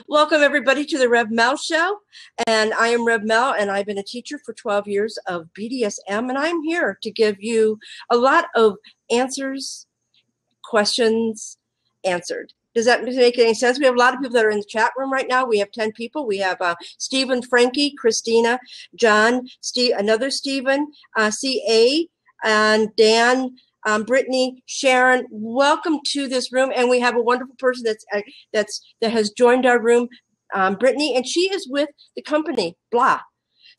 Welcome, everybody, to the Rev Mel Show. And I am Rev Mel, and I've been a teacher for 12 years of BDSM, and I'm here to give you a lot of answers, questions answered. Does that make any sense? We have a lot of people that are in the chat room right now. We have 10 people. We have Stephen, Frankie, Christina, John, another Stephen, C.A., and Dan, Brittany, Sharon. Welcome to this room, and we have a wonderful person that has joined our room, Brittany, and she is with the company Blab.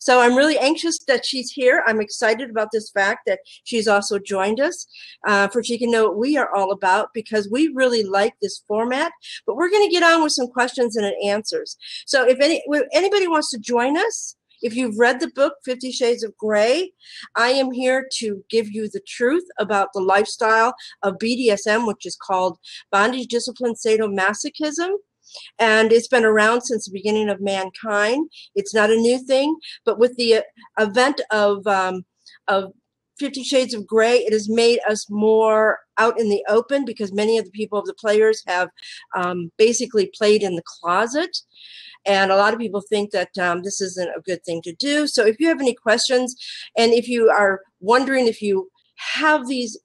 So I'm really anxious that she's here. I'm excited about this fact that she's also joined us, for she can know what we are all about, because we really like this format. But we're going to get on with some questions and answers. So if anybody wants to join us, if you've read the book, 50 Shades of Grey, I am here to give you the truth about the lifestyle of BDSM, which is called bondage, discipline, sadomasochism. And it's been around since the beginning of mankind. It's not a new thing, but with the event of 50 Shades of Grey, it has made us more out in the open, because many of the people of the players have basically played in the closet. And a lot of people think that this isn't a good thing to do. So if you have any questions, and if you are wondering if you have these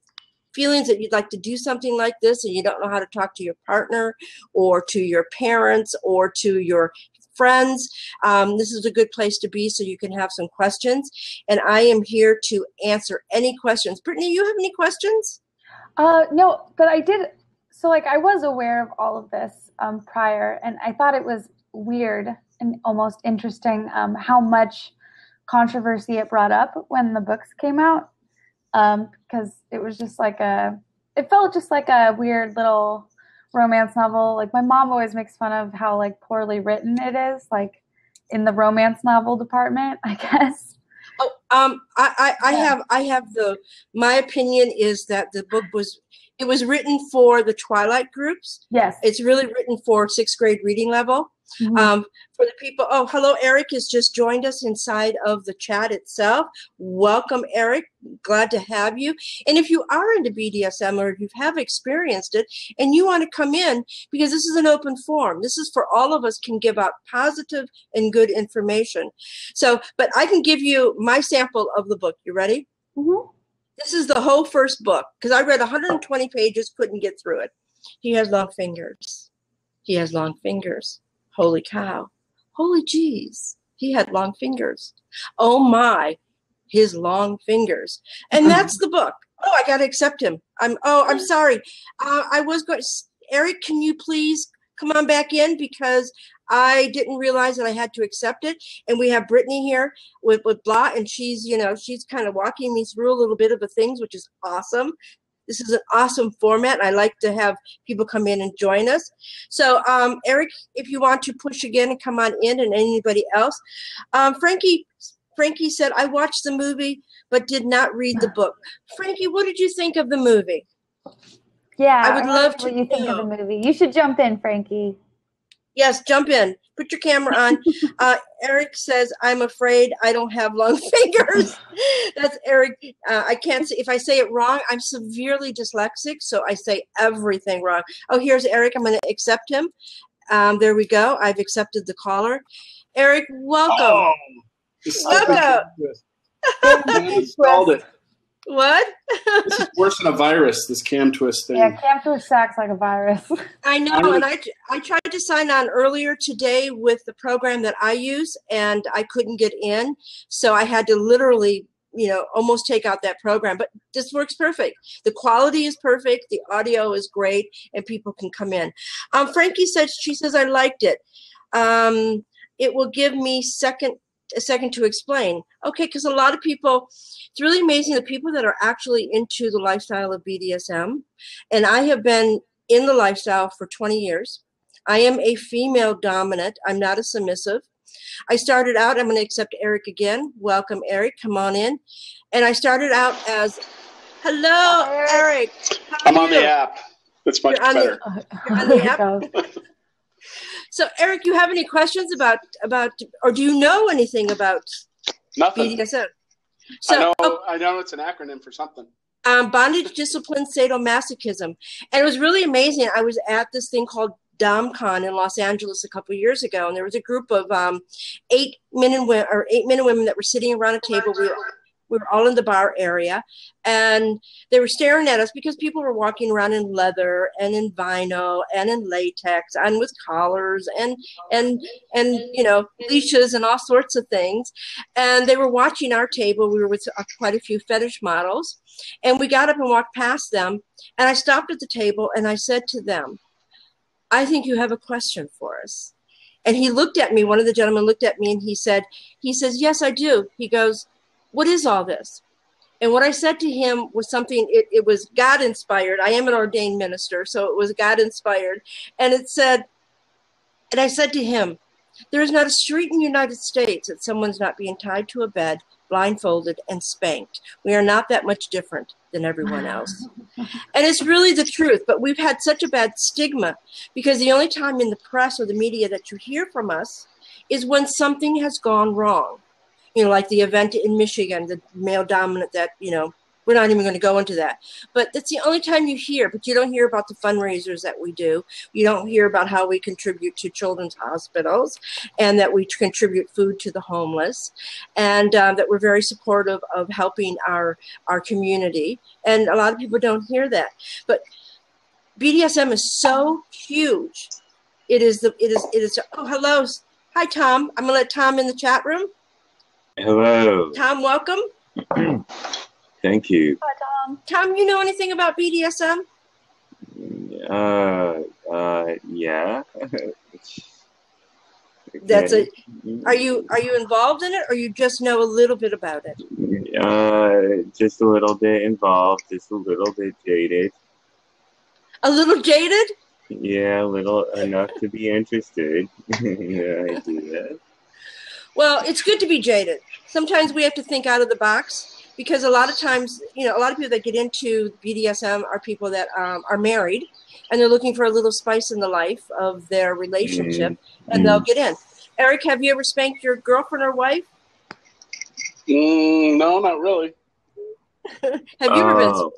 feelings that you'd like to do something like this and you don't know how to talk to your partner or to your parents or to your friends, this is a good place to be, so you can have some questions. And I am here to answer any questions. Brittany, you have any questions? No, but I did. So I was aware of all of this prior, and I thought it was weird and almost interesting how much controversy it brought up when the books came out, because it was just it felt just like a weird little romance novel. Like, my mom always makes fun of how poorly written it is, in the romance novel department, I guess. Oh, I have my opinion is that the book was written for the Twilight groups. Yes. It's really written for 6th grade reading level. Mm-hmm. For the people, oh, hello, Eric has just joined us inside of the chat itself. Welcome, Eric. Glad to have you. And if you are into BDSM, or if you have experienced it and you want to come in, because this is an open forum, this is for all of us, can give out positive and good information. So, but I can give you my sample of the book. You ready? Mm-hmm. This is the whole first book, because I read 120 pages, couldn't get through it. He has long fingers. He has long fingers. Holy cow. Holy jeez. He had long fingers. Oh my, his long fingers. And that's the book. Oh, I got to accept him. I'm sorry. I was going, Eric, can you please come on back in, because I didn't realize that I had to accept it. And we have Brittany here with Blah, and she's kind of walking me through a little bit of the things, which is awesome. This is an awesome format, and I like to have people come in and join us. So, Eric, if you want to push again and come on in, and anybody else. Frankie said, I watched the movie but did not read the book. Frankie, what did you think of the movie? Yeah, I would love to know what you think of the movie. You should jump in, Frankie. Yes, jump in. Put your camera on. Eric says, I'm afraid I don't have long fingers. That's Eric. I can't say, if I say it wrong, I'm severely dyslexic, so I say everything wrong. Oh, here's Eric. I'm going to accept him. There we go. I've accepted the caller. Eric, welcome. Oh, welcome. I installed it. What? This is worse than a virus, this cam twist thing. Yeah, cam twist acts like a virus. I know, and I tried to sign on earlier today with the program that I use, and I couldn't get in, so I had to literally, almost take out that program. But this works perfect. The quality is perfect, the audio is great, and people can come in. Frankie says, I liked it. It will give me a second to explain. Okay, because a lot of people, it's really amazing the people that are actually into the lifestyle of BDSM. And I have been in the lifestyle for 20 years. I am a female dominant. I'm not a submissive. I started out, I'm going to accept Eric again. Welcome, Eric. Come on in. And I started out as, hello, Eric. I'm on the app. That's much better. You're on the app? So, Eric, you have any questions about, or do you know anything about Nothing. BDSM? So, I know it's an acronym for something. Bondage, discipline, sadomasochism. And it was really amazing. I was at this thing called DomCon in Los Angeles a couple of years ago, and there was a group of 8 men and women that were sitting around a table. We were all in the bar area, and they were staring at us because people were walking around in leather and in vinyl and in latex and with collars and leashes and all sorts of things. And they were watching our table. We were with quite a few fetish models, and we got up and walked past them. And I stopped at the table and I said to them, "I think you have a question for us." And he looked at me. One of the gentlemen looked at me and he says, "Yes, I do." He goes, "What is all this?" And what I said to him was something, it was God inspired. I am an ordained minister, so it was God inspired. And I said to him, "There is not a street in the United States that someone's not being tied to a bed, blindfolded, and spanked. We are not that much different than everyone else." And it's really the truth, but we've had such a bad stigma because the only time in the press or the media that you hear from us is when something has gone wrong. Like the event in Michigan, the male dominant that, we're not even going to go into that. But that's the only time you hear, but you don't hear about the fundraisers that we do. You don't hear about how we contribute to children's hospitals and that we contribute food to the homeless and that we're very supportive of helping our community. And a lot of people don't hear that. But BDSM is so huge. It is, oh, hello. Hi, Tom. I'm going to let Tom in the chat room. Hello. Tom, welcome. Thank you. Hi, Tom. Tom, you know anything about BDSM? Yeah. Are you involved in it, or you just know a little bit about it? Just a little bit involved, just a little bit jaded. A little jaded? Yeah, a little enough to be interested. Yeah, I do that. Well, it's good to be jaded. Sometimes we have to think out of the box because a lot of times, a lot of people that get into BDSM are people that are married and they're looking for a little spice in the life of their relationship and they'll get in. Eric, have you ever spanked your girlfriend or wife? No, not really. Have you ever been?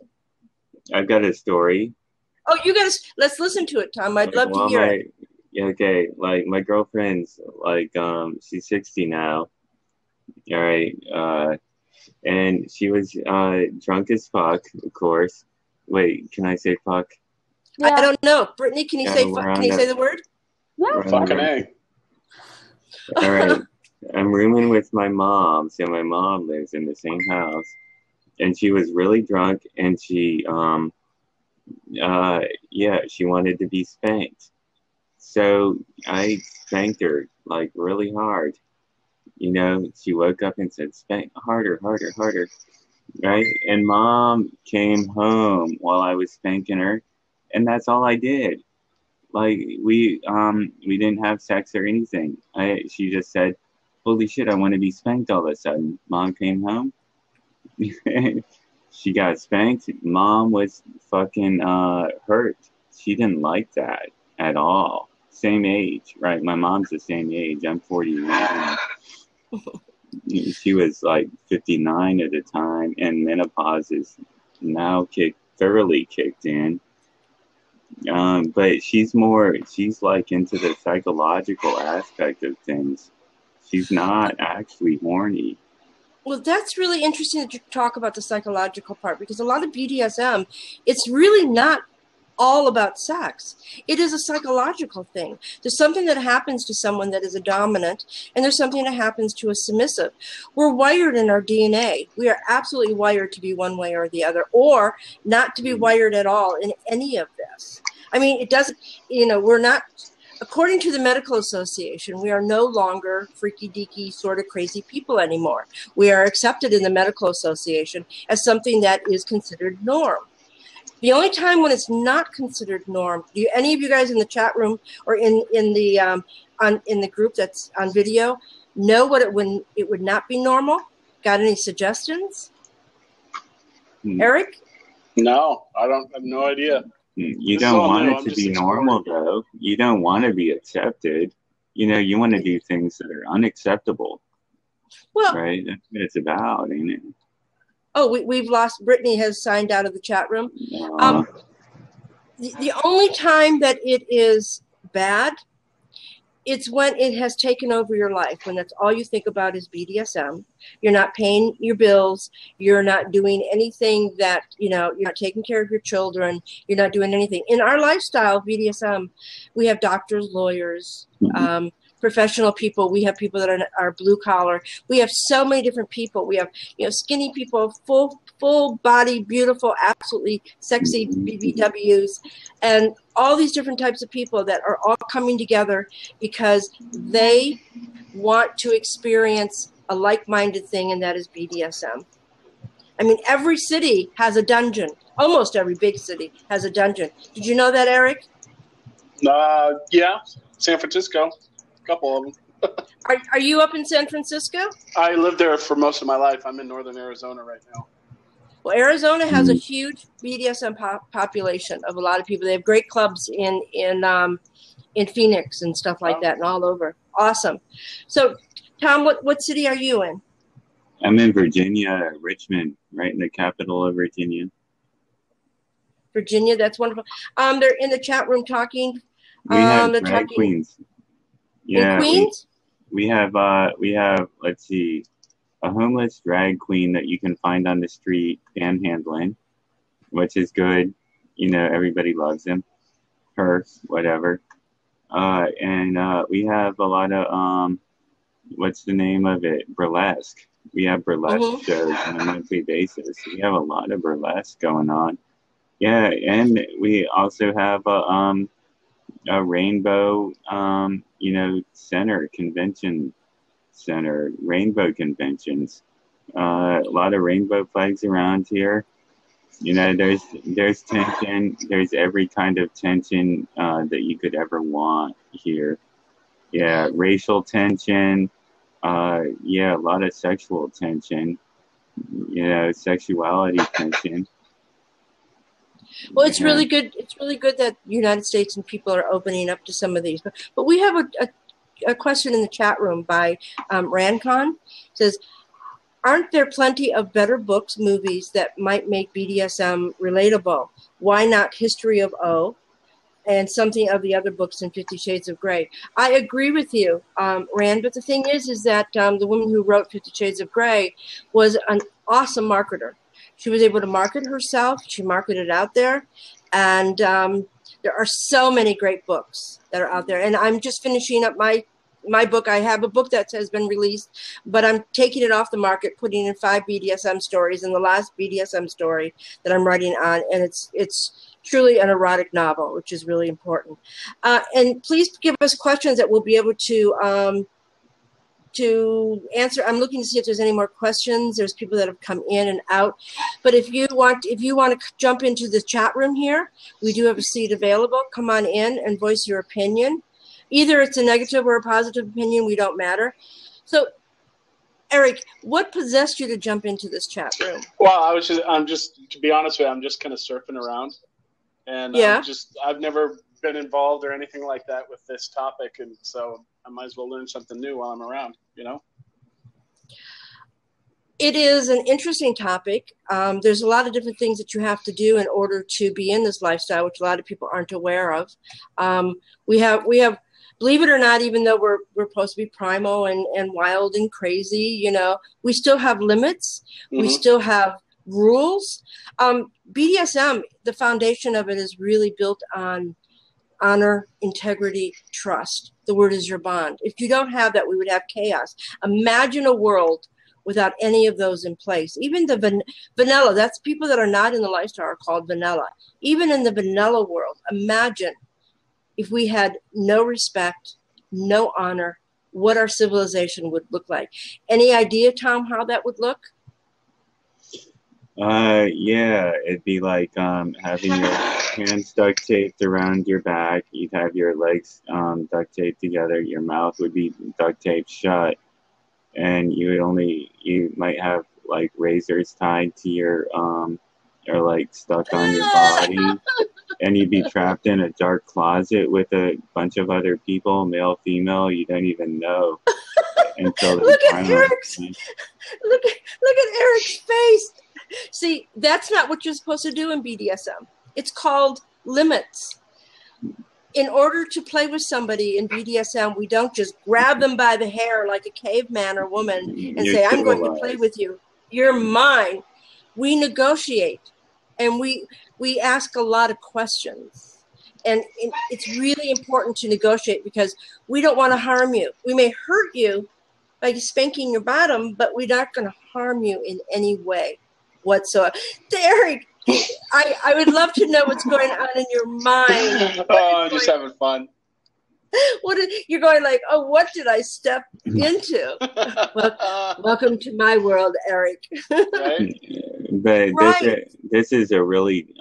I've got a story. Oh, let's listen to it, Tom. I'd love to hear it. Yeah, okay, like my girlfriend's like she's 60 now. All right. And she was drunk as fuck, of course. Wait, can I say fuck? Yeah. I don't know. Brittany, can you say fuck? Can you say the word? Yeah. Fucking A. All right. I'm rooming with my mom, so my mom lives in the same house. And she was really drunk and she she wanted to be spanked. So I spanked her like really hard. She woke up and said, "Spank harder, harder, harder." Right? And mom came home while I was spanking her, and that's all I did. Like we didn't have sex or anything. She just said, "Holy shit, I want to be spanked all of a sudden." Mom came home. She got spanked. Mom was fucking hurt. She didn't like that at all. Same age, right? My mom's the same age. I'm 49. She was like 59 at the time, and menopause is now thoroughly kicked in. But she's like into the psychological aspect of things. She's not actually horny. Well, that's really interesting that you talk about the psychological part because a lot of BDSM, it's really not all about sex. It is a psychological thing. There's something that happens to someone that is a dominant, and there's something that happens to a submissive. We're wired in our DNA. We are absolutely wired to be one way or the other, or not to be wired at all in any of this. I mean, it doesn't, we're not, according to the Medical Association, we are no longer freaky deaky sort of crazy people anymore. We are accepted in the Medical Association as something that is considered norm. The only time when it's not considered norm, do any of you guys in the chat room or in the group that's on video know what it would not be normal? Got any suggestions? Eric? No, I have no idea. You don't want it to be normal, though. You don't want to be accepted. You want to do things that are unacceptable. Well, right? That's what it's about, ain't it? Oh, we've lost. Brittany has signed out of the chat room. The only time that it is bad, it's when it has taken over your life, when that's all you think about is BDSM. You're not paying your bills. You're not doing anything that, you're not taking care of your children. You're not doing anything. In our lifestyle, BDSM, we have doctors, lawyers, professional people. We have people that are blue collar. We have so many different people. We have, skinny people, full body, beautiful, absolutely sexy BBWs, and all these different types of people that are all coming together because they want to experience a like-minded thing, and that is BDSM. I mean, every city has a dungeon. Almost every big city has a dungeon. Did you know that, Eric? Yeah, San Francisco, a couple of them. Are you up in San Francisco? I lived there for most of my life. I'm in northern Arizona right now. Well, Arizona has a huge BDSM population of a lot of people. They have great clubs in Phoenix and stuff like that, and all over. Awesome. So, Tom, what city are you in? I'm in Virginia, Richmond, right in the capital of Virginia. Virginia, that's wonderful. They're in the chat room talking. We have drag queens. Yeah, in Queens? We have let's see, a homeless drag queen that you can find on the street panhandling, which is good. Everybody loves him, her, whatever. And we have a lot of what's the name of it? Burlesque. We have burlesque shows on a monthly basis. We have a lot of burlesque going on. Yeah, and we also have a rainbow, convention center, rainbow conventions. A lot of rainbow flags around here. There's tension. There's every kind of tension that you could ever want here. Yeah, racial tension. A lot of sexual tension. Sexuality tension. Well, it's really good. It's really good that the United States and people are opening up to some of these. But we have a question in the chat room by Rancon. It says, aren't there plenty of better books, movies that might make BDSM relatable? Why not History of O and something of the other books in 50 Shades of Grey? I agree with you, Rand. But the thing is that the woman who wrote 50 Shades of Grey was an awesome marketer. She was able to market herself. She marketed out there. And there are so many great books that are out there. And I'm just finishing up my book. I have a book that has been released, but I'm taking it off the market, putting in 5 BDSM stories, and the last BDSM story that I'm writing on. And it's truly an erotic novel, which is really important. And please give us questions that we'll be able to answer. I'm looking to see if there's any more questions. There's people that have come in and out. But if you want to jump into the chat room here, we do have a seat available. Come on in and voice your opinion. Either it's a negative or a positive opinion, we don't matter. So, Eric, what possessed you to jump into this chat room? Well, I'm just to be honest with you, I'm just kind of surfing around. And I've never been involved or anything like that with this topic, and so I might as well learn something new while I'm around, It is an interesting topic. There's a lot of different things that you have to do in order to be in this lifestyle, which a lot of people aren't aware of. We have, believe it or not, even though we're supposed to be primal and wild and crazy, we still have limits. We still have rules. BDSM, the foundation of it is really built on honor, integrity, trust. The word is your bond. If you don't have that, we would have chaos. Imagine a world without any of those in place. Even the vanilla, that's people that are not in the lifestyle are called vanilla. Even in the vanilla world, imagine if we had no respect, no honor, what our civilization would look like. Any idea, Tom, how that would look? It'd be like having your hands duct taped around your back. You'd have your legs duct taped together. Your mouth would be duct taped shut, and you might have like razors tied to your or like stuck on your body, and you'd be trapped in a dark closet with a bunch of other people, male, female. You don't even know until the look at Eric's face. See, that's not what you're supposed to do in BDSM. It's called limits. in order to play with somebody in BDSM, we don't just grab them by the hair like a caveman or woman and say, I'm going to play with you. You're mine. We negotiate, and we ask a lot of questions. And it's really important to negotiate because we don't want to harm you. We may hurt you by spanking your bottom, but we're not going to harm you in any way whatsoever. Derek, I would love to know what's going on in your mind. Oh, I'm just having fun. You're going like, oh, what did I step into? Welcome to my world, Eric. Right? But this is a really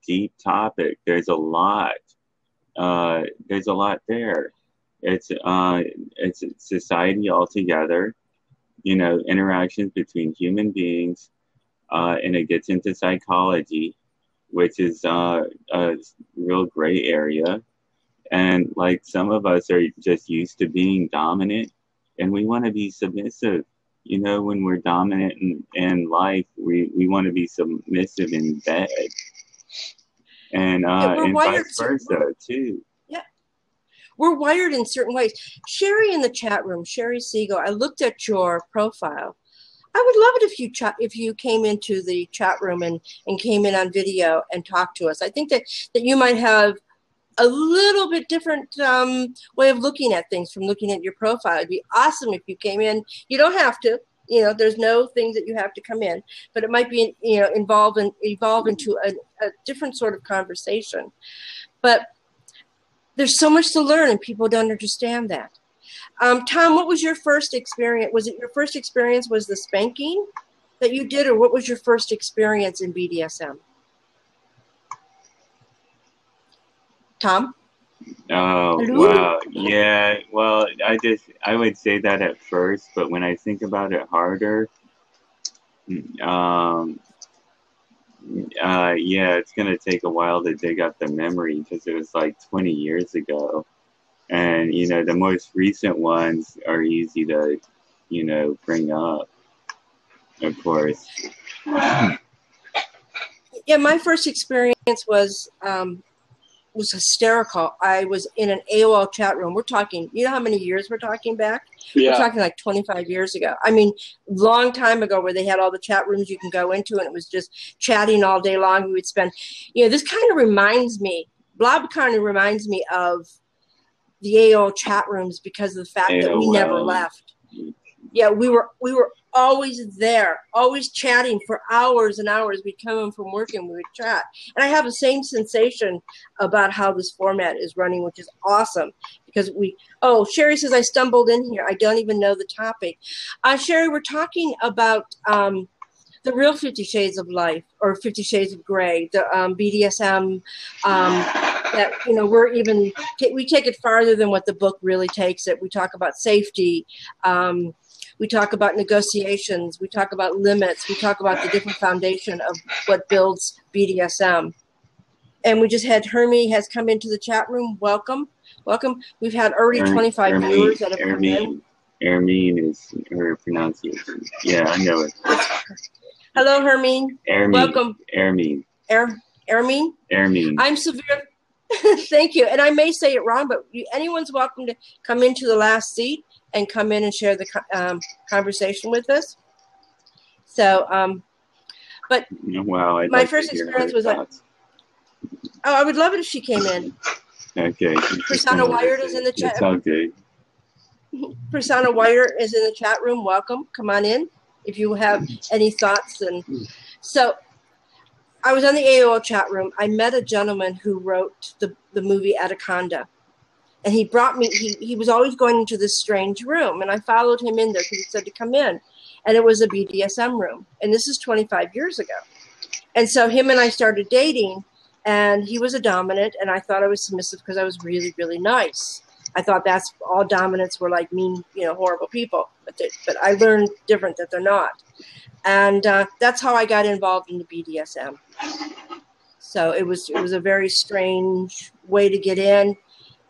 deep topic. There's a lot. There's a lot there. It's society altogether. You know, interactions between human beings, and it gets into psychology, which is a real gray area. And like some of us are just used to being dominant, and we want to be submissive. You know, when we're dominant in life, we want to be submissive in bed, and vice versa too. Yeah, we're wired in certain ways. Sherry in the chat room, Sherry Siegel. I looked at your profile. I would love it if you came into the chat room and came in on video and talked to us. I think that you might have a little bit different way of looking at things from looking at your profile. It'd be awesome if you came in. You don't have to. You know, there's no things that you have to come in, but it might be, you know, evolve into a different sort of conversation. But there's so much to learn, and people don't understand that. Tom, what was your first experience? Was it your first experience was the spanking that you did, or what was your first experience in BDSM? Tom? Oh, Hello? wow. Yeah, well, I would say that at first, but when I think about it harder, yeah, it's going to take a while to dig up the memory because it was like 20 years ago. And, you know, the most recent ones are easy to, you know, bring up, of course. Yeah, my first experience was hysterical. I was in an AOL chat room. We're talking, you know how many years we're talking back? Yeah. We're talking like 25 years ago. I mean, long time ago where they had all the chat rooms you can go into and it was just chatting all day long. We would spend, you know, this kind of reminds me, Blab kind of reminds me of the AOL chat rooms because of the fact that we never left. Yeah, we were always there, always chatting for hours and hours. We'd come in from work and we would chat. And I have the same sensation about how this format is running, which is awesome because Sherry says I stumbled in here. I don't even know the topic. Sherry, we're talking about the real 50 Shades of Life or 50 Shades of Grey, the BDSM, that, you know, we take it farther than what the book really takes it. We talk about safety. We talk about negotiations. We talk about limits. We talk about the different foundation of what builds BDSM. And we just had Hermie has come into the chat room. Welcome. Welcome. We've had already 25 viewers that have come in. Hermine is her pronunciation. Yeah, I know it. Hello, Hermine. Welcome. Hermine. Hermine? I'm severe. Thank you. And I may say it wrong, but anyone's welcome to come into the last seat and come in and share the conversation with us. So, but wow, my first experience was I would love it if she came in. Okay. Persona Wired is in the chat. It's all good. Persona Wired is in the chat room. Welcome. Come on in if you have any thoughts. And so I was on the AOL chat room. I met a gentleman who wrote the movie Anaconda. And he brought me, he was always going into this strange room. And I followed him in there because he said to come in. And it was a BDSM room. And this is 25 years ago. And so him and I started dating. And he was a dominant. And I thought I was submissive because I was really, really nice. I thought that's all dominants were like mean, you know, horrible people. But I learned different that they're not. And that's how I got involved in the BDSM. So it was a very strange way to get in.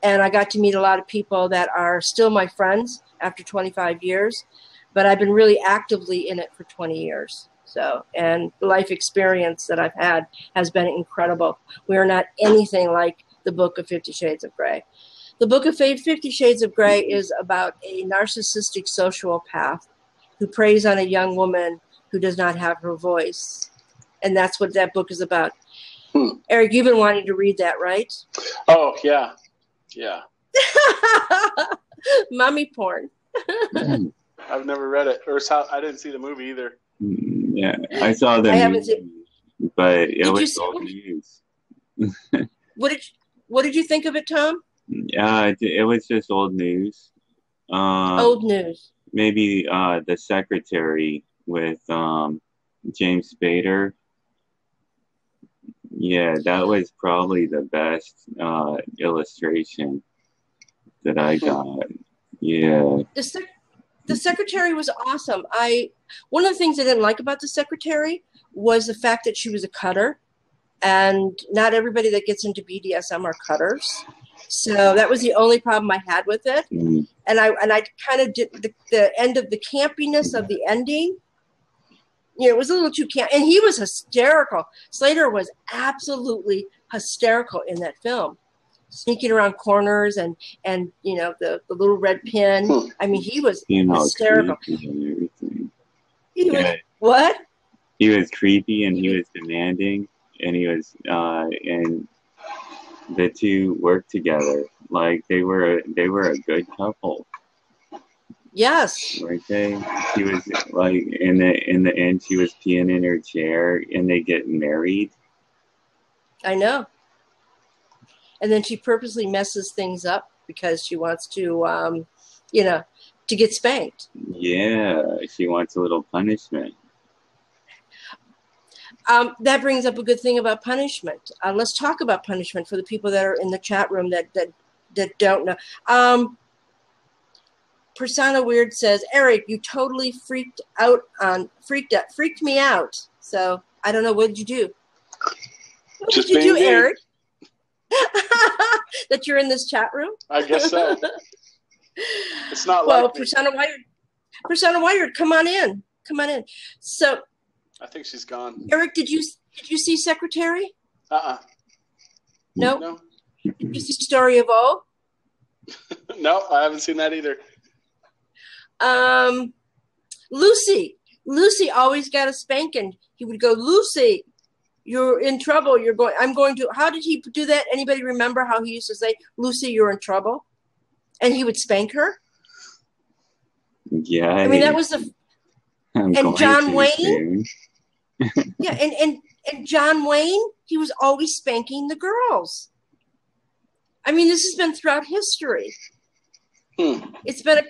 And I got to meet a lot of people that are still my friends after 25 years. But I've been really actively in it for 20 years. So, and the life experience that I've had has been incredible. We are not anything like the book of 50 Shades of Grey. The book of 50 Shades of Grey is about a narcissistic sociopath who preys on a young woman who does not have her voice. And that's what that book is about. Eric, you've been wanting to read that, right? Oh, yeah. Yeah. Mommy porn. I've never read it. I didn't see the movie either. Yeah, I saw the movie, but it was old news. What did you think of it, Tom? Yeah, it was just old news. Old news. Maybe The Secretary with James Spader. Yeah, that was probably the best illustration that I got. Yeah. The Secretary was awesome. One of the things I didn't like about The Secretary was the fact that she was a cutter, and not everybody that gets into BDSM are cutters. So that was the only problem I had with it. And I kind of did the end of the campiness of the ending. You know, it was a little too camp, and he was hysterical. Slater was absolutely hysterical in that film, sneaking around corners and you know the little red pin. I mean, he was hysterical. He was what? He was creepy and he was demanding, and he was and the two worked together like they were a good couple. Yes. Right there. She was like in the end she was peeing in her chair and they get married. I know. And then she purposely messes things up because she wants to to get spanked. Yeah, she wants a little punishment. That brings up a good thing about punishment. Let's talk about punishment for the people that are in the chat room that don't know. Persona Weird says, Eric, you totally freaked me out. So I don't know. What did you do? What did you do, Eric? That you're in this chat room? I guess so. It's not well, like Persona Wired, come on in. So I think she's gone. Eric, did you see Secretary? No. Did you see Story of O? No, I haven't seen that either. Lucy always got a spanking. He would go, Lucy, you're in trouble. How did he do that? Anybody remember how he used to say, Lucy, you're in trouble? And he would spank her? Yeah. I mean, that was and John Wayne. Yeah, and John Wayne, he was always spanking the girls. I mean, this has been throughout history. It's been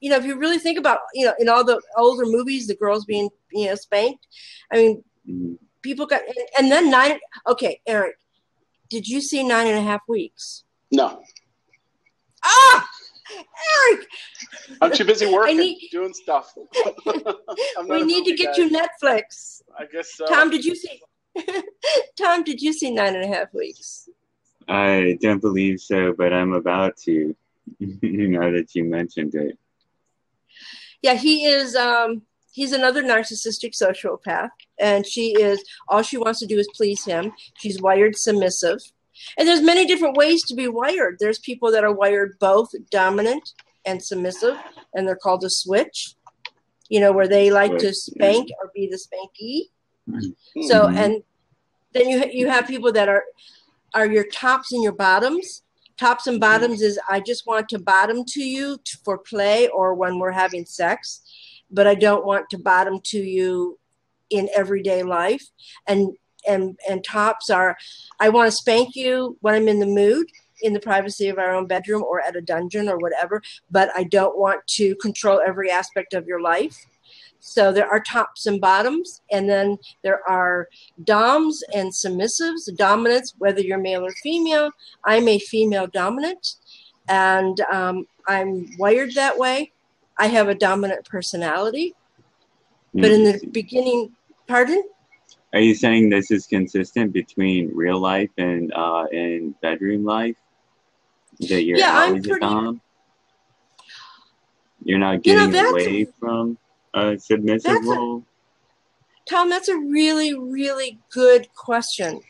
if you really think about, in all the older movies, the girls being, spanked. I mean, people got, and then okay, Eric, did you see 9.5 weeks? No. Eric! I'm too busy working, doing stuff. We need to get you Netflix. I guess so. Tom, did you see 9.5 weeks? I don't believe so, but I'm about to, now that you mentioned it. Yeah, he is, he's another narcissistic sociopath, and all she wants to do is please him. She's wired submissive. And there's many different ways to be wired. There's people that are wired both dominant and submissive, and they're called a switch, where they like to spank or be the spankee. So, and then you have people that are your tops and your bottoms. Tops and bottoms is, I just want to bottom to you for play or when we're having sex, but I don't want to bottom to you in everyday life. And tops are, I want to spank you when I'm in the mood, in the privacy of our own bedroom or at a dungeon or whatever, but I don't want to control every aspect of your life. So there are tops and bottoms, and then there are doms and submissives, dominants, whether you're male or female. I'm a female dominant, and I'm wired that way. I have a dominant personality. But in the beginning, pardon? Are you saying this is consistent between real life and bedroom life? That you're always a dom? You're not getting away from a submissive role? Tom, that's a really, really good question.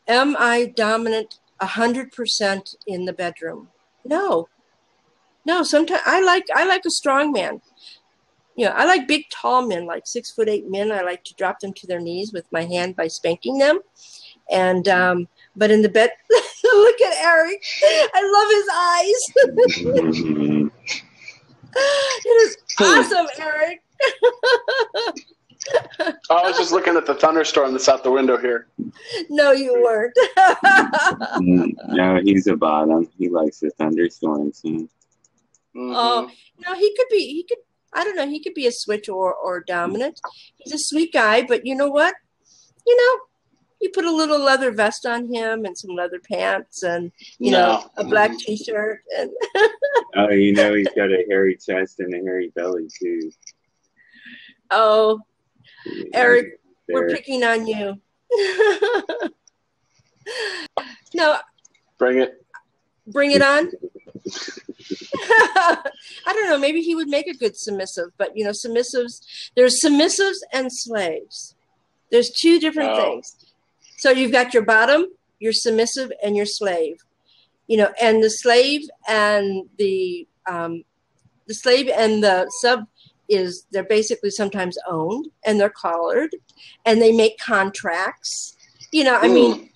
Am I dominant 100% in the bedroom. No. Sometimes I like a strong man. I like big, tall men, like 6'8" men. I like to drop them to their knees with my hand by spanking them. And but in the bed, look at Eric. I love his eyes. It is awesome, Eric. I was just looking at the thunderstorm that's out the window here. No, you weren't. No, he's a bottom. He likes the thunderstorms. Oh, no, he could. I don't know. He could be a switch or dominant. He's a sweet guy, but you know what? You put a little leather vest on him and some leather pants and, a black T-shirt. And oh, he's got a hairy chest and a hairy belly, too. Oh, Eric, we're picking on you. No. Bring it. Bring it on. I don't know. Maybe he would make a good submissive, but submissives. There's submissives and slaves. There's two different things. So you've got your bottom, your submissive, and your slave. And the slave and the sub they're basically sometimes owned and they're collared, and they make contracts. I mean,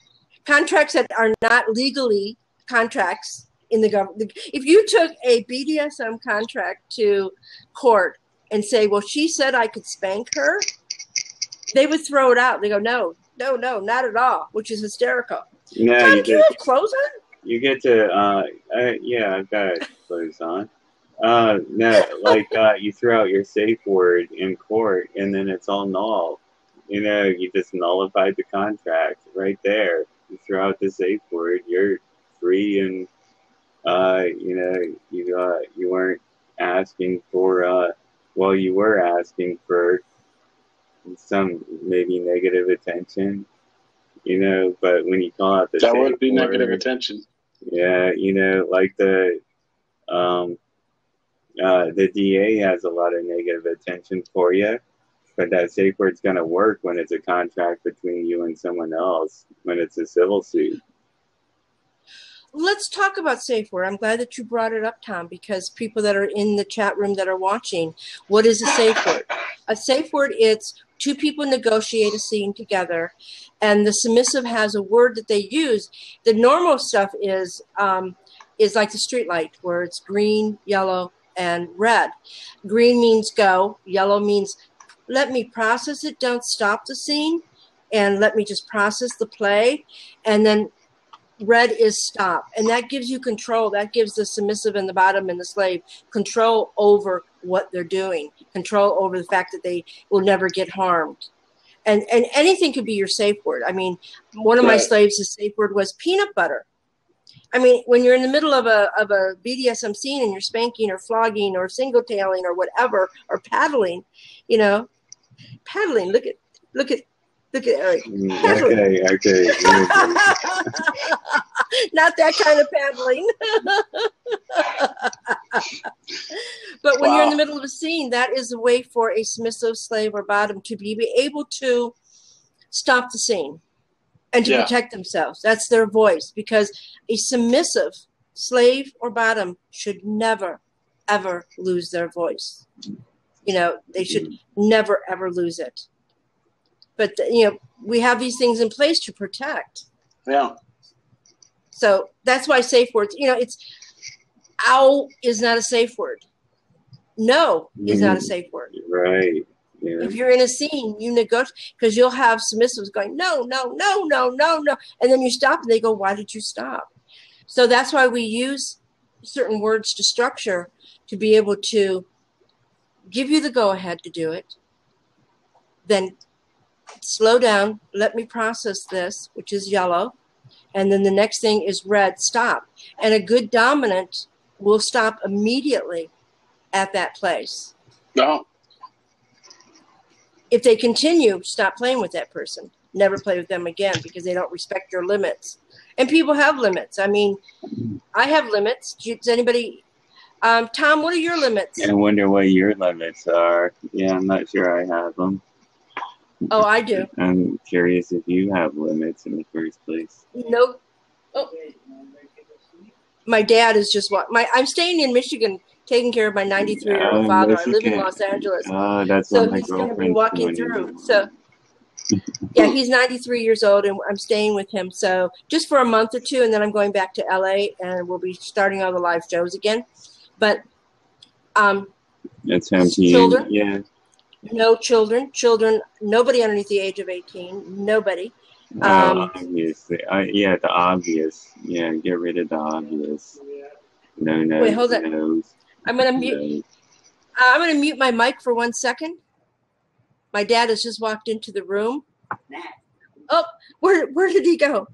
contracts that are not legally contracts in the government. If you took a BDSM contract to court and say, well, she said I could spank her, they would throw it out. They go, no, not at all, which is hysterical. No, Tom, do you have clothes on? You get to, yeah, I've got clothes on. No, like you throw out your safe word in court and then it's all null. You just nullified the contract right there. You throw out the safe word, you're free, and you weren't asking for you were asking for some maybe negative attention, but when you call out the that would be word, negative attention. Yeah, like the DA has a lot of negative attention for you, but that safe word's going to work when it's a contract between you and someone else, when it's a civil suit. Let's talk about safe word. I'm glad that you brought it up, Tom, because people that are in the chat room that are watching, what is a safe word? A safe word, it's two people negotiate a scene together, and the submissive has a word that they use. The normal stuff is like the street light, where it's green, yellow, and red. Green means go. Yellow means let me process it. Don't stop the scene, and let me just process the play. And then red is stop, and that gives you control. That gives the submissive and the bottom and the slave control over what they're doing, control over the fact that they will never get harmed. And anything could be your safe word. I mean, one of my slaves, his safe word was peanut butter. I mean, when you're in the middle of a BDSM scene and you're spanking or flogging or single tailing or whatever, or paddling, paddling. Look at Eric. Okay. Not that kind of paddling. But when you're in the middle of a scene, that is a way for a submissive, slave, or bottom to be able to stop the scene and to protect themselves. That's their voice, because a submissive, slave, or bottom should never, ever lose their voice. They should never, ever lose it. But, we have these things in place to protect. Yeah. So that's why safe words, it's ow is not a safe word. No is not a safe word. Right. Yeah. If you're in a scene, you negotiate, because you'll have submissives going, no. And then you stop and they go, why did you stop? So that's why we use certain words to structure to be able to give you the go-ahead to do it. Then slow down, let me process this, which is yellow. And then the next thing is red, stop. And a good dominant will stop immediately at that place. No. If they continue, stop playing with that person. Never play with them again, because they don't respect your limits. And people have limits. I mean, I have limits. Does anybody... Tom, what are your limits? I wonder what your limits are. Yeah, I'm not sure I have them. Oh, I do. I'm curious if you have limits in the first place. Nope. Oh. My dad is just I'm staying in Michigan, taking care of my 93-year-old father. I live in Los Angeles. Oh, that's so what my he's going to be girlfriend's walking doing. through. So, yeah, he's 93 years old, and I'm staying with him. So just for a month or two, and then I'm going back to LA, and we'll be starting all the live shows again. But that's him. Children? Yeah. No children. Children, nobody underneath the age of 18. Nobody. Obviously. Yeah, the obvious. Yeah, get rid of the obvious. No. Wait, hold on. I'm going to mute. I'm going to mute my mic for 1 second. My dad has just walked into the room. Oh, where did he go?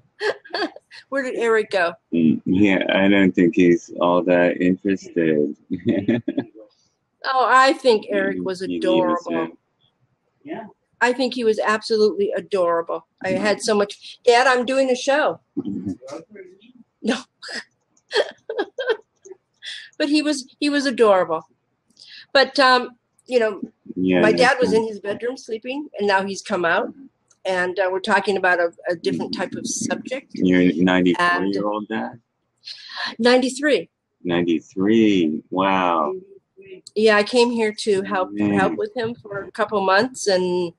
Where did Eric go? Yeah, I don't think he's all that interested. Oh, I think Eric was adorable. Yeah. I think he was absolutely adorable. I had so much. Dad, I'm doing a show. No. But he was adorable. But my dad was in his bedroom sleeping, and now he's come out, and we're talking about a different type of subject. Your 94-year-old dad? 93. 93. Wow. Yeah, I came here to help with him for a couple months, and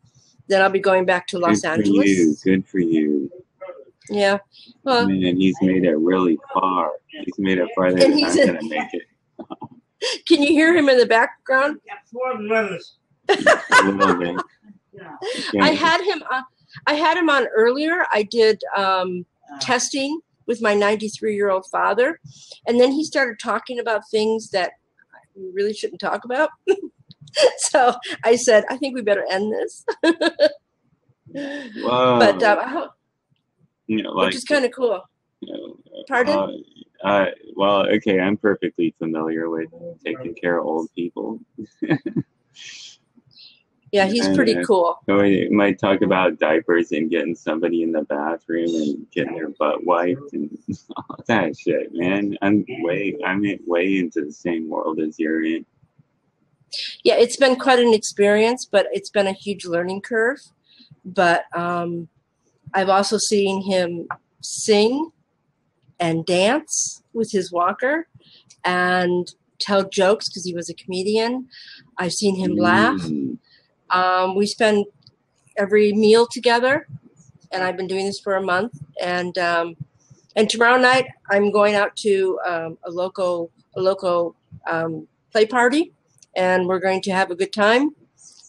then I'll be going back to Los Angeles. Good for you. Yeah. Well, man, he's made it really far. He's made it farther than I'm going to make it. Can you hear him in the background? A little bit. Yeah. I had him on earlier. I did testing with my 93-year-old father, and then he started talking about things that we really shouldn't talk about. So I said, I think we better end this. Whoa. But I hope, which is kind of cool. Pardon? Well, okay, I'm perfectly familiar with taking care of old people. Yeah, he's pretty cool. So we might talk about diapers and getting somebody in the bathroom and getting their butt wiped and all that shit, man. I'm way into the same world as you're in. Yeah, it's been quite an experience, but it's been a huge learning curve. But I've also seen him sing and dance with his walker and tell jokes because he was a comedian. I've seen him laugh. We spend every meal together, and I've been doing this for a month. And tomorrow night I'm going out to a local play party, and we're going to have a good time.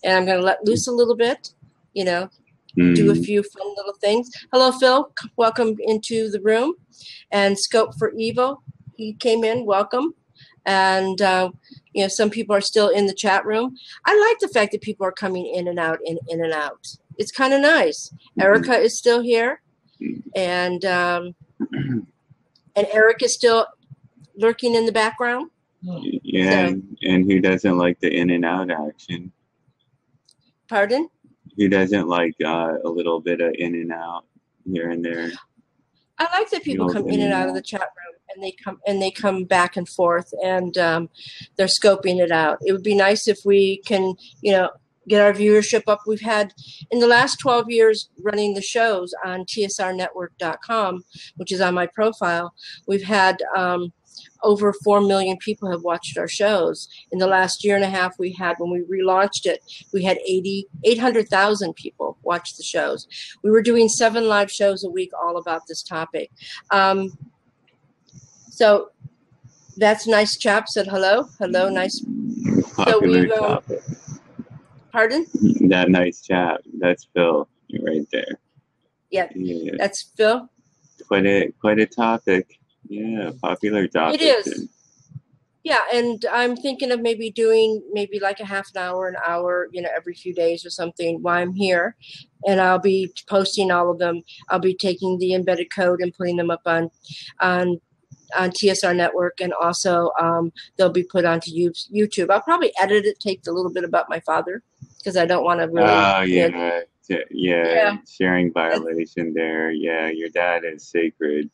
And I'm going to let loose a little bit, do a few fun little things. Hello, Phil. Welcome into the room. And Scope for Evil, he came in. Welcome. And some people are still in the chat room. I like the fact that people are coming in and out, in and out. It's kind of nice. Erica is still here, and Eric is still lurking in the background. Yeah, so, and who doesn't like the in and out action? Pardon? Who doesn't like a little bit of in and out here and there? I like that people come in and out of the chat room, and they come back and forth, and they're scoping it out. It would be nice if we can, get our viewership up. We've had, in the last 12 years running the shows on TSRnetwork.com, which is on my profile, we've had over 4 million people have watched our shows. In the last year and a half we had, when we relaunched it, we had 800,000 people watch the shows. We were doing 7 live shows a week all about this topic. So that's nice chap said hello. Hello, nice. Popular topic. Pardon? That nice chap. That's Phil right there. Yeah. That's Phil. Quite a topic. Yeah, popular topic. It is. Yeah, and I'm thinking of maybe doing like a half an hour, every few days or something while I'm here. And I'll be posting all of them. I'll be taking the embedded code and putting them up on TSR Network, and also they'll be put onto YouTube. I'll probably edit it, take a little bit about my father, because I don't want to really. Oh, yeah. Yeah, sharing violation there. Yeah, your dad is sacred.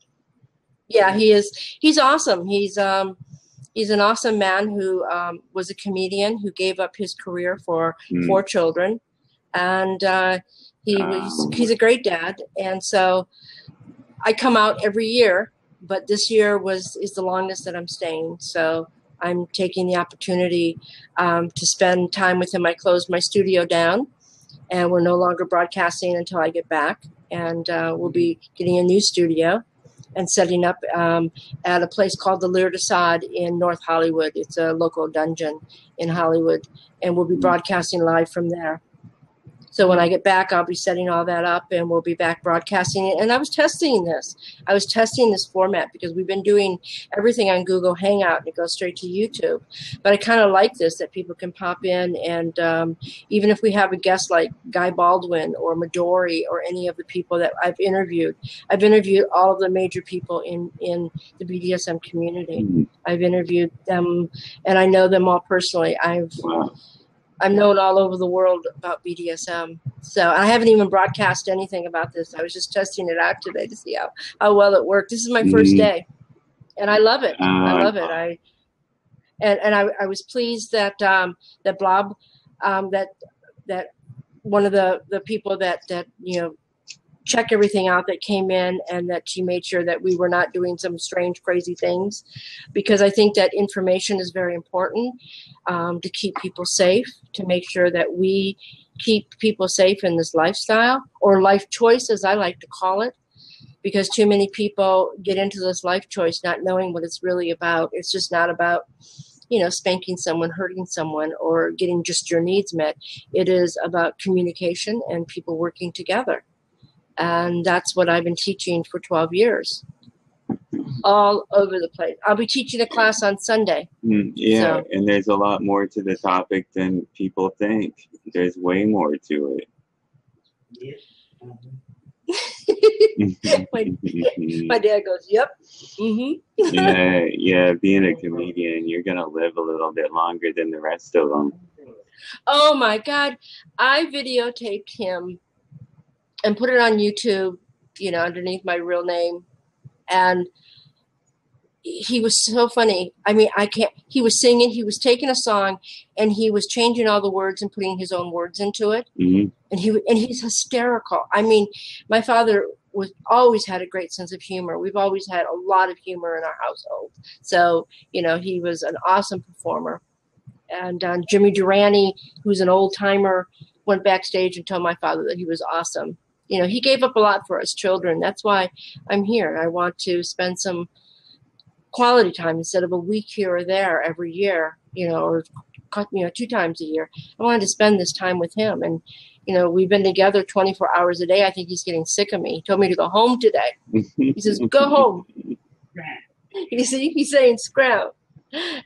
Yeah, he is. He's awesome. He's an awesome man who was a comedian who gave up his career for 4 children, and he's a great dad. And so I come out every year, but this year is the longest that I'm staying. So I'm taking the opportunity to spend time with him. I closed my studio down, and we're no longer broadcasting until I get back. And we'll be getting a new studio and setting up at a place called the Lear Assad in North Hollywood. It's a local dungeon in Hollywood, and we'll be broadcasting live from there. So when I get back, I'll be setting all that up, and we'll be back broadcasting it. And I was testing this. I was testing this format because we've been doing everything on Google Hangout, and it goes straight to YouTube. But I kind of like this, that people can pop in, and even if we have a guest like Guy Baldwin or Midori or any of the people that I've interviewed all of the major people in the BDSM community. Mm-hmm. I've interviewed them, and I know them all personally. I'm known all over the world about BDSM. So I haven't even broadcast anything about this. I was just testing it out today to see how well it worked. This is my first day, and I love it. I love it. I was pleased that that Blab, that one of the people that check everything out that came in, and that she made sure that we were not doing some strange, crazy things, because I think that information is very important to keep people safe, to make sure that we keep people safe in this lifestyle, or life choice, as I like to call it, because too many people get into this life choice not knowing what it's really about. It's just not about, spanking someone, hurting someone, or getting just your needs met. It is about communication and people working together. And that's what I've been teaching for 12 years, all over the place. I'll be teaching a class on Sunday. Yeah, so. And there's a lot more to the topic than people think. There's way more to it. My dad goes, yep. Mm-hmm. Yeah, being a comedian, you're going to live a little bit longer than the rest of them. Oh, my God. I videotaped him and put it on YouTube, underneath my real name. And he was so funny. I mean, he was singing, he was taking a song, and he was changing all the words and putting his own words into it. Mm-hmm. And he's hysterical. I mean, my father always had a great sense of humor. We've always had a lot of humor in our household. So, he was an awesome performer. And Jimmy Durante, who's an old timer, went backstage and told my father that he was awesome. He gave up a lot for us children. That's why I'm here. I want to spend some quality time instead of a week here or there every year, or 2 times a year. I wanted to spend this time with him. And, we've been together 24 hours a day. I think he's getting sick of me. He told me to go home today. He says, go home. He's saying scram.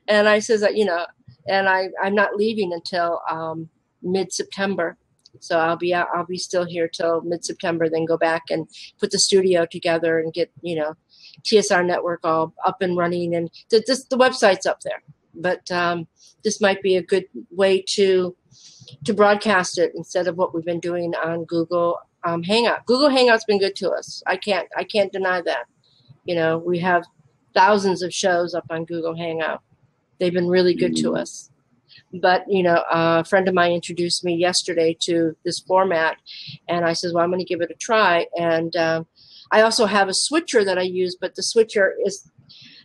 And I says, and I'm not leaving until mid-September. So I'll be still here till mid-September, then go back and put the studio together and get, TSR Network all up and running. And the website's up there. But this might be a good way to broadcast it instead of what we've been doing on Google Hangout. Google Hangout's been good to us. I can't deny that. We have thousands of shows up on Google Hangout. They've been really good to us. But, a friend of mine introduced me yesterday to this format, and I said, well, I'm going to give it a try. And I also have a switcher that I use, but the switcher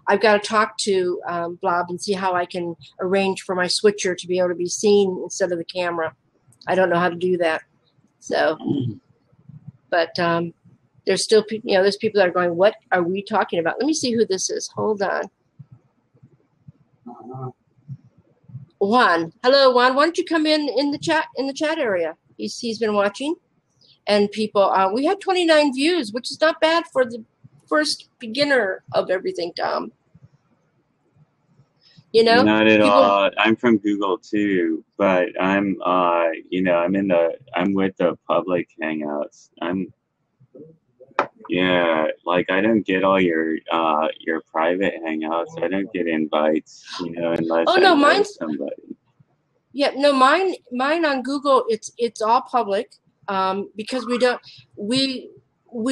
I've got to talk to Blab and see how I can arrange for my switcher to be able to be seen instead of the camera. I don't know how to do that. So, but there's still, there's people that are going, what are we talking about? Let me see who this is. Hold on. Juan. Hello, Juan. Why don't you come in the chat area? He's been watching, and people. We had 29 views, which is not bad for the first beginner of everything, Tom. Not at all. I'm from Google too, but I'm I'm with the public hangouts. I don't get all your private hangouts. I don't get invites, unless I know somebody. Yeah, no, mine on Google, it's all public, because we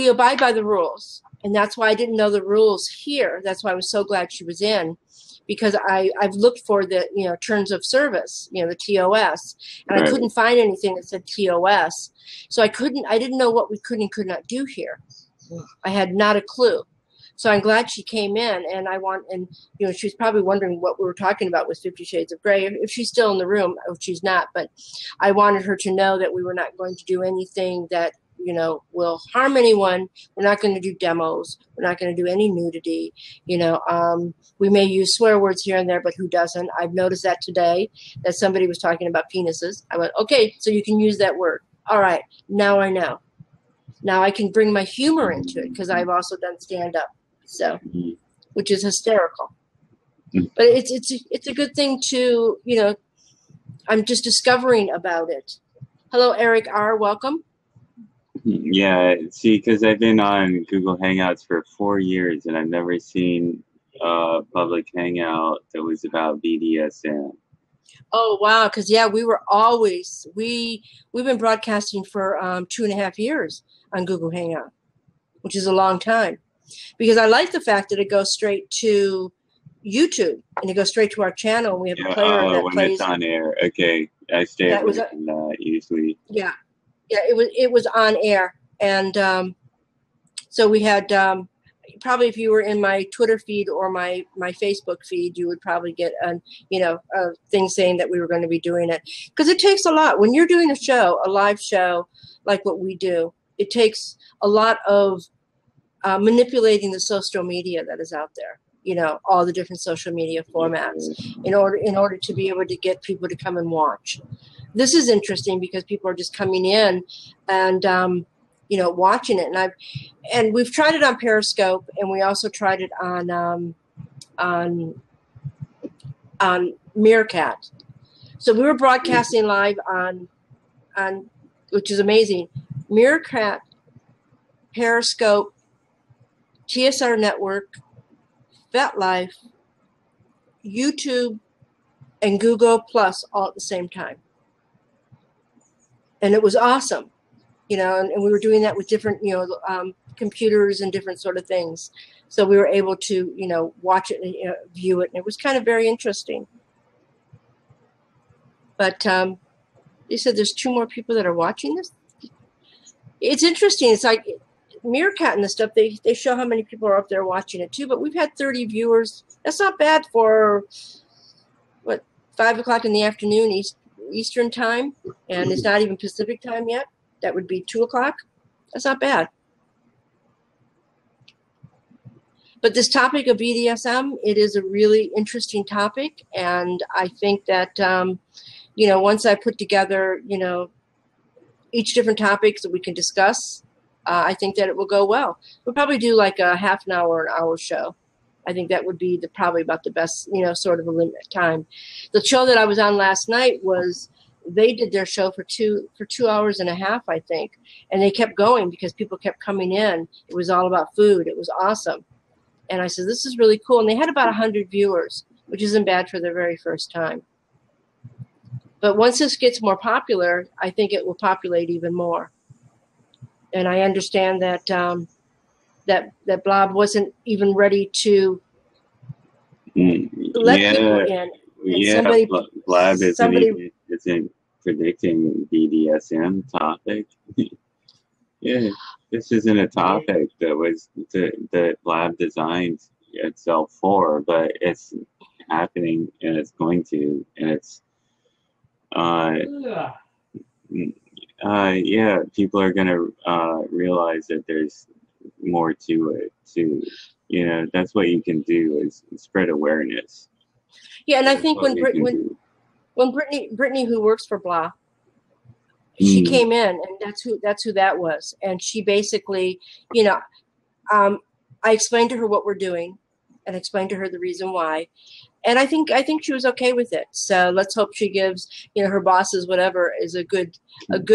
abide by the rules, and that's why I didn't know the rules here. That's why I was so glad she was in, because I've looked for the terms of service, the TOS, and right. I couldn't find anything that said TOS, so I didn't know what we could and could not do here. I had not a clue. So I'm glad she came in, and she was probably wondering what we were talking about with 50 Shades of Grey. If she's still in the room, if she's not, but I wanted her to know that we were not going to do anything that, will harm anyone. We're not going to do demos. We're not going to do any nudity. We may use swear words here and there, but who doesn't? I've noticed that today that somebody was talking about penises. I went, okay, so you can use that word. All right, now I know. Now I can bring my humor into it because I've also done stand-up. So, which is hysterical, but it's a good thing to, I'm just discovering about it. Hello, Eric R. Welcome. Yeah, see, because I've been on Google Hangouts for 4 years, and I've never seen a public hangout that was about BDSM. Oh wow! Because we've been broadcasting for 2.5 years on Google Hangout, which is a long time. Because I like the fact that it goes straight to YouTube and it goes straight to our channel. And we have a player that when plays. It's on air. Okay, I stay away from that usually. Yeah, it was on air, and so we had probably if you were in my Twitter feed or my Facebook feed, you would probably get a thing saying that we were going to be doing it because it takes a lot when you're doing a live show like what we do. It takes a lot of manipulating the social media that is out there, all the different social media formats in order to be able to get people to come and watch. This is interesting because people are just coming in and, watching it. And we've tried it on Periscope, and we also tried it on Meerkat. So we were broadcasting live on which is amazing, Meerkat, Periscope, TSR Network, FetLife, YouTube, and Google Plus all at the same time. And it was awesome, and we were doing that with different, computers and different sort of things. So we were able to, watch it and view it. And it was kind of very interesting. But they said there's 2 more people that are watching this. It's interesting. It's like Meerkat and the stuff, they show how many people are up there watching it too, but we've had 30 viewers. That's not bad for 5 o'clock in the afternoon Eastern time, and it's not even Pacific time yet. That would be 2 o'clock. That's not bad. But this topic of BDSM, it is a really interesting topic, and I think that once I put together each different topics that we can discuss, I think that it will go well. We'll probably do like a half an hour, an hour show. I think that would be probably about the best, sort of a limit time. The show that I was on last night they did their show for 2 hours and a half, I think. And they kept going because people kept coming in. It was all about food. It was awesome. And I said, this is really cool. And they had about 100 viewers, which isn't bad for their very first time. But once this gets more popular, I think it will populate even more. And I understand that that Blab wasn't even ready to let people in. And Blab isn't predicting BDSM topic. Yeah, this isn't a topic that Blab designed itself for, but it's happening and it's going to, and it's people are going to realize that there's more to it too. That's what you can do is spread awareness. Yeah, and I think when Brittany, who works for Blah, she came in, and that's who that was, and she basically, I explained to her what we're doing, and explained to her the reason why, and I think she was okay with it. So let's hope she gives her bosses whatever is a good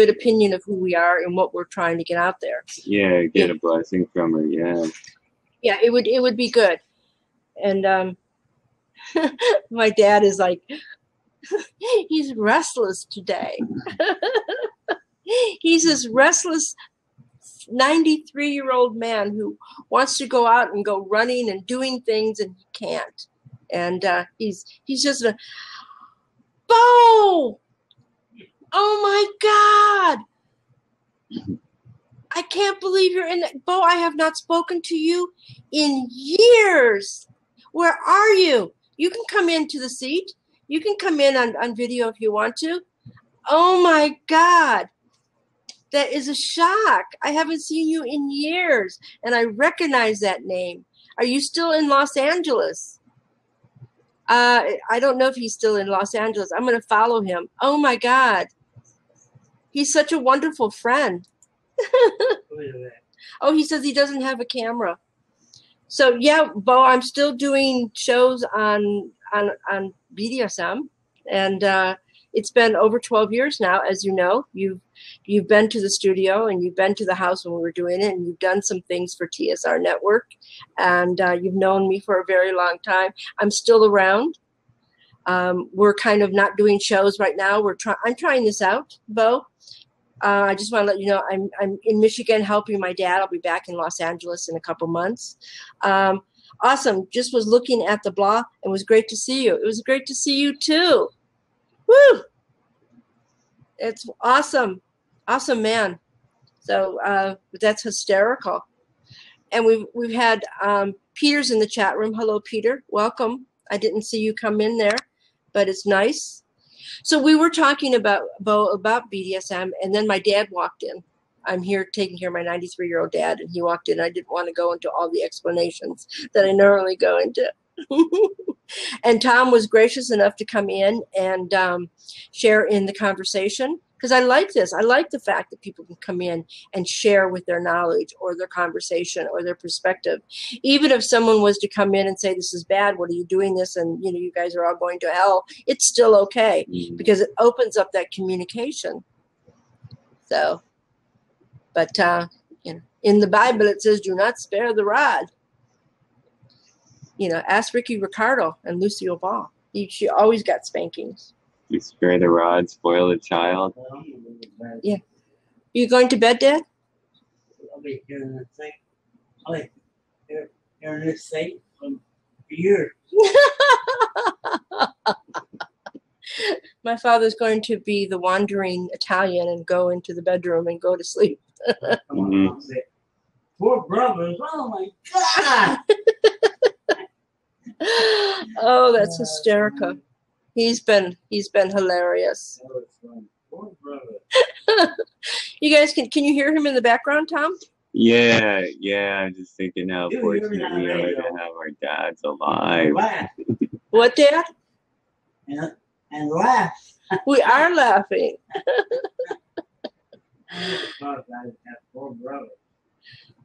opinion of who we are and what we're trying to get out there. Yeah, get a blessing from her. Yeah. Yeah, it would be good, and my dad is like, he's restless today. He's this restless 93-year-old man who wants to go out and go running and doing things, and he can't. And he's just a Bo! Oh my God! I can't believe you're in that. Bo, I have not spoken to you in years. Where are you? You can come into the seat. You can come in on video if you want to. Oh, my God. That is a shock. I haven't seen you in years, and I recognize that name. Are you still in Los Angeles? I don't know if he's still in Los Angeles. I'm going to follow him. Oh, my God. He's such a wonderful friend. Oh, he says he doesn't have a camera. So, yeah, Bo, I'm still doing shows on BDSM, and it's been over 12 years now, as you know. You've been to the studio, and you've been to the house when we were doing it, and you've done some things for TSR Network, and you've known me for a very long time. I'm still around. We're kind of not doing shows right now. I'm trying this out, Bo. I just want to let you know I'm in Michigan helping my dad. I'll be back in Los Angeles in a couple months. Awesome. Just was looking at the blog. It was great to see you. It was great to see you too. Woo! It's awesome. Awesome, man. So that's hysterical. And we've had Peter's in the chat room. Hello, Peter. Welcome. I didn't see you come in there, but it's nice. So we were talking about BDSM, and then my dad walked in. I'm here taking care of my 93-year-old dad, and he walked in. I didn't want to go into all the explanations that I normally go into. And Tom was gracious enough to come in and share in the conversation, because I like this. I like the fact that people can come in and share with their knowledge or their conversation or their perspective. Even if someone was to come in and say, this is bad, what are you doing this? And, you guys are all going to hell. It's still okay because it opens up that communication. So, but, in the Bible, it says, do not spare the rod. Ask Ricky Ricardo and Lucille Ball. She always got spankings. You spare the rod, spoil the child. Yeah. You going to bed, Dad? I'll be hearing this thing. I'll be hearing this thing for years. My father's going to be the wandering Italian and go into the bedroom and go to sleep. Poor brothers. Oh, my God. Oh, that's hysterical. He's been hilarious. You guys, can you hear him in the background, Tom? Yeah. I'm just thinking how fortunate we are to have our dads alive. What, Dad? And laugh. We are laughing.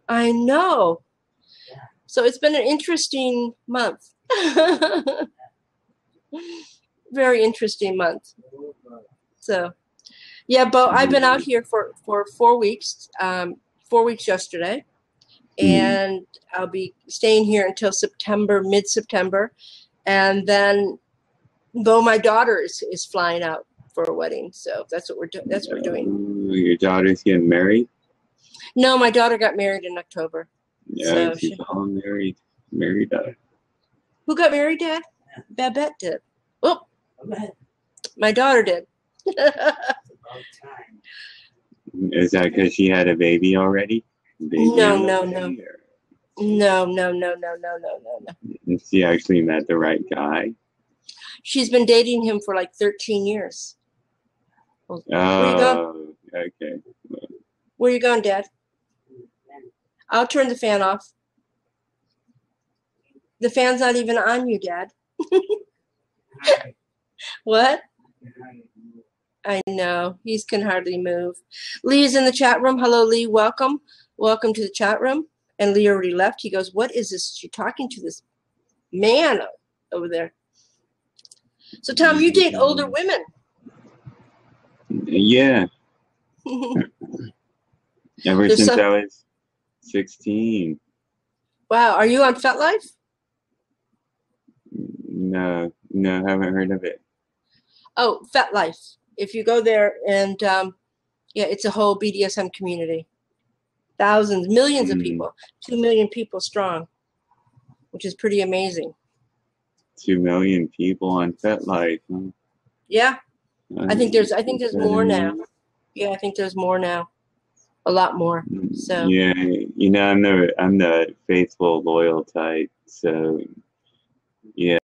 I know. So it's been an interesting month. Very interesting month. So, yeah, Bo, I've been out here for 4 weeks. 4 weeks yesterday, and I'll be staying here until mid-September, and then, Bo, my daughter is flying out for a wedding. So that's what we're doing. That's what we're doing. Your daughter's getting married? No, my daughter got married in October. Yeah, so she's all married up. Who got married, Dad? Babette did. Oh, my daughter did. Is that because she had a baby already? No. She actually met the right guy. She's been dating him for like 13 years. Where you going? Okay. Where you going, Dad? I'll turn the fan off. The fan's not even on you, Dad. What? I know. He can hardly move. Lee is in the chat room. Hello, Lee. Welcome. Welcome to the chat room. And Lee already left. He goes, what is this? She's talking to this man over there. So, Tom, you date older women. Yeah. Ever since I was 16. Wow. Are you on FetLife? No, haven't heard of it. Oh, FetLife. If you go there and, it's a whole BDSM community. Thousands, millions of people. 2 million people strong, which is pretty amazing. 2 million people on FetLife. Huh? Yeah. I think there's more now. Yeah, I think there's more now. a lot more. So yeah, I'm the faithful, loyal type. So yeah.